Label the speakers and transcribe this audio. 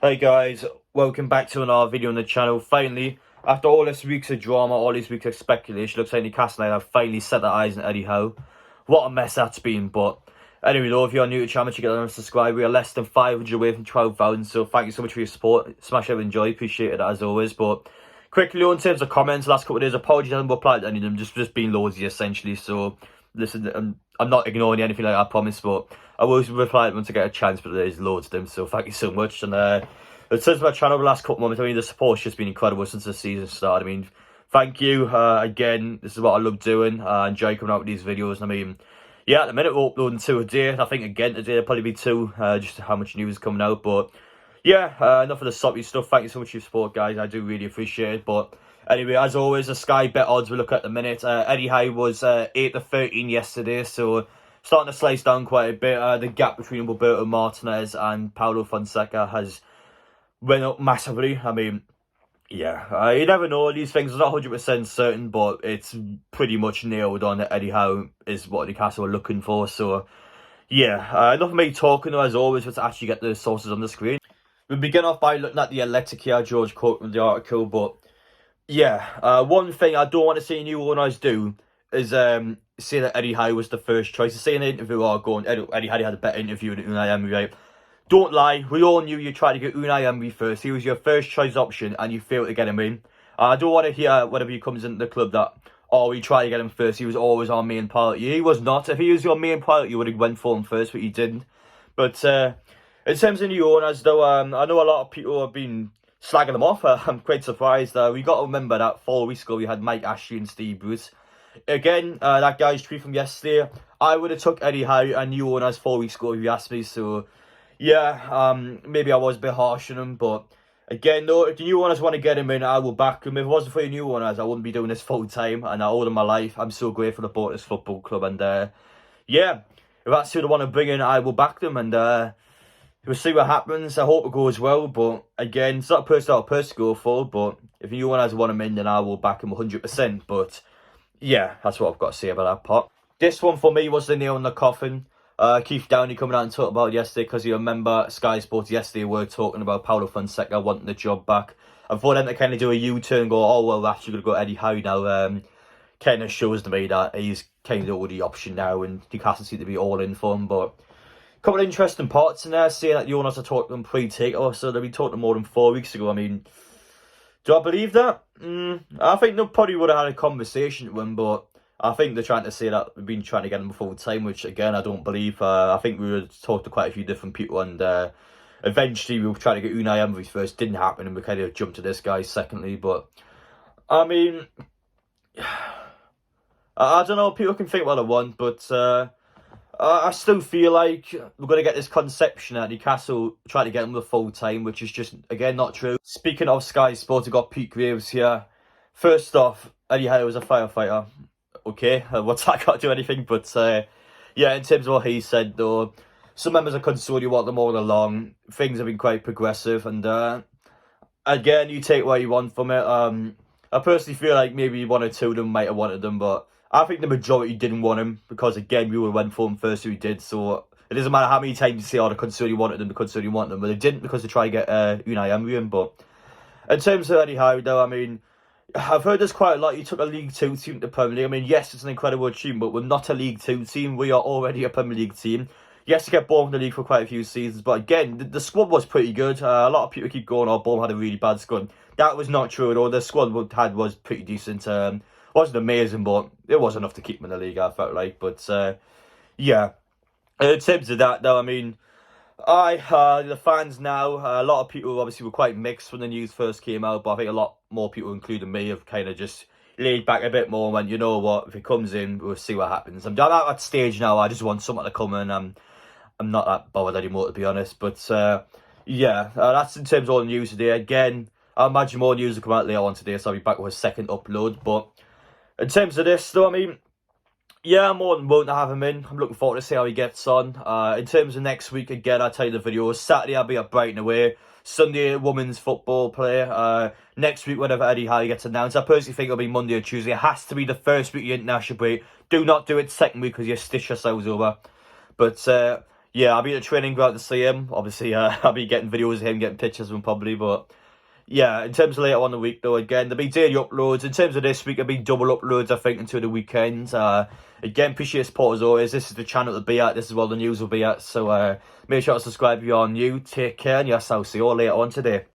Speaker 1: Hey guys, welcome back to another video on the channel. Finally, after all this weeks of drama, all these weeks of speculation, looks like Newcastle have finally set their eyes on Eddie Howe. What a mess that's been, but anyway though, if you're new to the channel, check it out and subscribe. We are less than 500 away from 12,000, so thank you so much for your support. Smash it, enjoy, appreciate it as always. But quickly in terms of comments, last couple of days, apologies I haven't replied to any of them, just being loadsy essentially. So listen, I'm not ignoring anything like I promise, but I will reply once I get a chance, but there's loads of them, so thank you so much. And in terms of my channel the last couple of months, I mean, the support's just been incredible since the season started. I mean, thank you again. This is what I love doing. I enjoy coming out with these videos. I mean, yeah, at the minute we're uploading 2 a day. I think again today there'll probably be 2, just how much news is coming out. But yeah, enough of the sloppy stuff. Thank you so much for your support, guys. I do really appreciate it. But anyway, as always, the Sky bet odds we look at the minute. Eddie Howe was 8-13 yesterday, so starting to slice down quite a bit. The gap between Roberto Martinez and Paulo Fonseca has went up massively. I mean, yeah, you never know. These things are not 100% certain, but it's pretty much nailed on that Eddie Howe is what Newcastle are looking for. So, yeah, enough of me talking though, as always. Let's actually get the sources on the screen. We begin off by looking at the Atletico George quote from the article, but yeah, one thing I don't want to see new owners do is say that Eddie Howe was the first choice. To say in an interview or going, Eddie Howe had a better interview than Unai Emery, right? Don't lie, we all knew you tried to get Unai Emery first. He was your first choice option and you failed to get him in. I don't want to hear whenever he comes into the club that, oh, we tried to get him first, he was always our main priority. He was not. If he was your main priority, you would have went for him first, but you didn't. But in terms of new owners, though, I know a lot of people have been slagging them off. I'm quite surprised. We got to remember that 4 weeks ago we had Mike Ashley and Steve Bruce. Again, that guy's tweet from yesterday. I would have took Eddie Howe and new owners 4 weeks ago if you asked me, so yeah, maybe I was a bit harsh on him, but again, though, if the new owners want to get him in, I will back him. If it wasn't for the new owners, I wouldn't be doing this full time, and I owe them my life. I'm so grateful about this football club, and yeah, if that's who they want to bring in, I will back them, and we'll see what happens. I hope it goes well, but again, it's not a person to go for, but if the new owners want him in, then I will back him 100%, but yeah, that's what I've got to say about that part. This one for me was the nail in the coffin. Keith Downey coming out and talking about it yesterday, because you remember Sky Sports yesterday were talking about Paulo Fonseca wanting the job back. And for them to kind of do a U-turn and go, oh, well, we're actually going to go Eddie Howe now, kind of shows to me that he's kind of the only option now, and Newcastle seem to be all in for him. But a couple of interesting parts in there, saying that the owners are talking to them pre-takeover, so they'll be talking to them more than 4 weeks ago. I mean, do I believe that? I think they probably would have had a conversation with him, but I think they're trying to say that we've been trying to get him full time, which again I don't believe. I think we were talking to quite a few different people, and eventually we were trying to get Unai Emery first. Didn't happen, and we kind of jumped to this guy secondly. But I mean, I don't know. People can think what they want, but I still feel like we're going to get this conception that Newcastle trying to get him the full time, which is just again not true. Speaking of Sky Sports, we've got Pete Graves here. First off, Eddie Howe was a firefighter. Okay, what's that got to do anything? But yeah, in terms of what he said, though, some members of Consortium want them all along. Things have been quite progressive, and again, you take what you want from it. I personally feel like maybe 1 or 2 of them might have wanted them, but I think the majority didn't want him, because again, we would have went for him first, so we did. So it doesn't matter how many times you say, oh, the Consortium wanted them, the Consortium wanted them, but they didn't, because they tried to get Unai Emery in. But in terms of Eddie Howe, though, I mean, I've heard this quite a lot. You took a League 2 team to Premier League. I mean, yes, it's an incredible achievement, but we're not a League 2 team. We are already a Premier League team. Yes, to get Bournemouth in the league for quite a few seasons, but again, the squad was pretty good. A lot of people keep going, oh, Bournemouth had a really bad squad. That was not true at all. The squad we had was pretty decent. Wasn't amazing, but it was enough to keep them in the league, I felt like. But yeah, in terms of that, though, I mean, the fans now, a lot of people obviously were quite mixed when the news first came out, but I think a lot more people, including me, have kind of just laid back a bit more and went, you know what, if it comes in, we'll see what happens. I'm at that stage now. I just want someone to come in. I'm not that bothered anymore, to be honest. But yeah, that's in terms of all the news today. Again, I imagine more news will come out later on today, so I'll be back with a second upload. But in terms of this, though, I mean, yeah, I'm more than willing to have him in. I'm looking forward to see how he gets on. In terms of next week, again, I'll tell you the video. Saturday, I'll be at Brighton away. Sunday, women's football play. Next week, whenever Eddie Howe gets announced, I personally think it'll be Monday or Tuesday. It has to be the first week of the international break. Do not do it second week, because you stitch yourselves over. But yeah, I'll be at the training ground to see him. Obviously, I'll be getting videos of him, getting pictures of him probably, but yeah, in terms of later on the week though, again, there'll be daily uploads. In terms of this week, there'll be double uploads, I think, until the weekend. Again, appreciate your support as always. This is the channel to be at. This is where the news will be at. So make sure to subscribe if you are new. Take care, and yes, I'll see you all later on today.